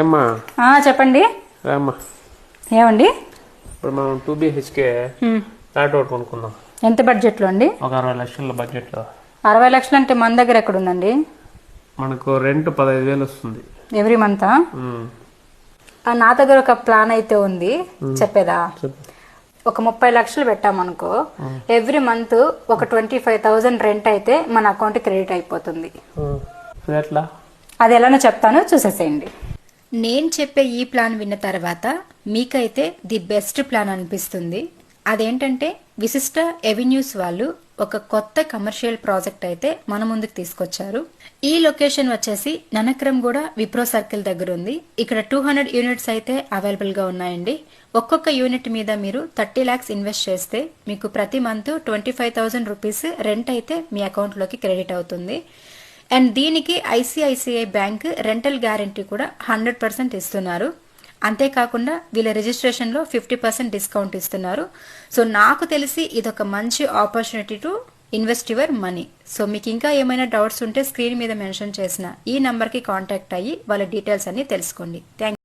ఏమ్మా చెప్పండి. రామ్మా. ఏమండి? ఇప్పుడు మనం 2 BHK ఫ్లాట్ ఒకటి కొనుక్కుందాం. ఎంత బడ్జెట్లో అండి? ఒక 60 లక్షల బడ్జెట్లో. 60 లక్షలు అంటే మన దగ్గర ఎక్కడ ఉందండి? మనకు రెంట్ 15,000 వస్తుంది ఎవ్రీ మంత్. నా దగ్గర ఒక ప్లాన్ అయితే ఉంది, చెప్పేదా? ఒక 30 లక్షలు పెట్టామనుకో, ఎవ్రీ మంత్ ఒక 25,000 రెంట్ అయితే మన అకౌంట్ క్రెడిట్ అయిపోతుంది. ఎట్లా? అది ఎలానో చెప్తాను, చూసేసేయండి. నేను చెప్పే ఈ ప్లాన్ విన్న తర్వాత మీకైతే ది బెస్ట్ ప్లాన్ అనిపిస్తుంది. అదేంటంటే విశిష్ట ఎవెన్యూస్ వాళ్ళు ఒక కొత్త కమర్షియల్ ప్రాజెక్ట్ అయితే మన ముందుకు తీసుకొచ్చారు. ఈ లొకేషన్ వచ్చేసి ననక్రమ్గూడ విప్రో సర్కిల్ దగ్గర ఉంది. ఇక్కడ 200 యూనిట్స్ అయితే అవైలబుల్ గా ఉన్నాయండి. ఒక్కొక్క యూనిట్ మీద మీరు 30 lakhs ఇన్వెస్ట్ చేస్తే మీకు ప్రతి మంత్ 25,000 రూపీస్ రెంట్ అయితే మీ అకౌంట్ లోకి క్రెడిట్ అవుతుంది. అండ్ దీనికి ఐసిఐసిఐ బ్యాంక్ రెంటల్ గ్యారంటీ కూడా 100% ఇస్తున్నారు. అంతేకాకుండా వీళ్ళ రిజిస్ట్రేషన్ లో 50% డిస్కౌంట్ ఇస్తున్నారు. సో నాకు తెలిసి ఇదొక మంచి opportunity to invest your money. So మీకు ఇంకా ఏమైనా డౌట్స్ ఉంటే స్క్రీన్ మీద మెన్షన్ చేసిన ఈ నంబర్ కి కాంటాక్ట్ అయ్యి వాళ్ళ డీటెయిల్స్ అన్ని తెలుసుకోండి. థ్యాంక్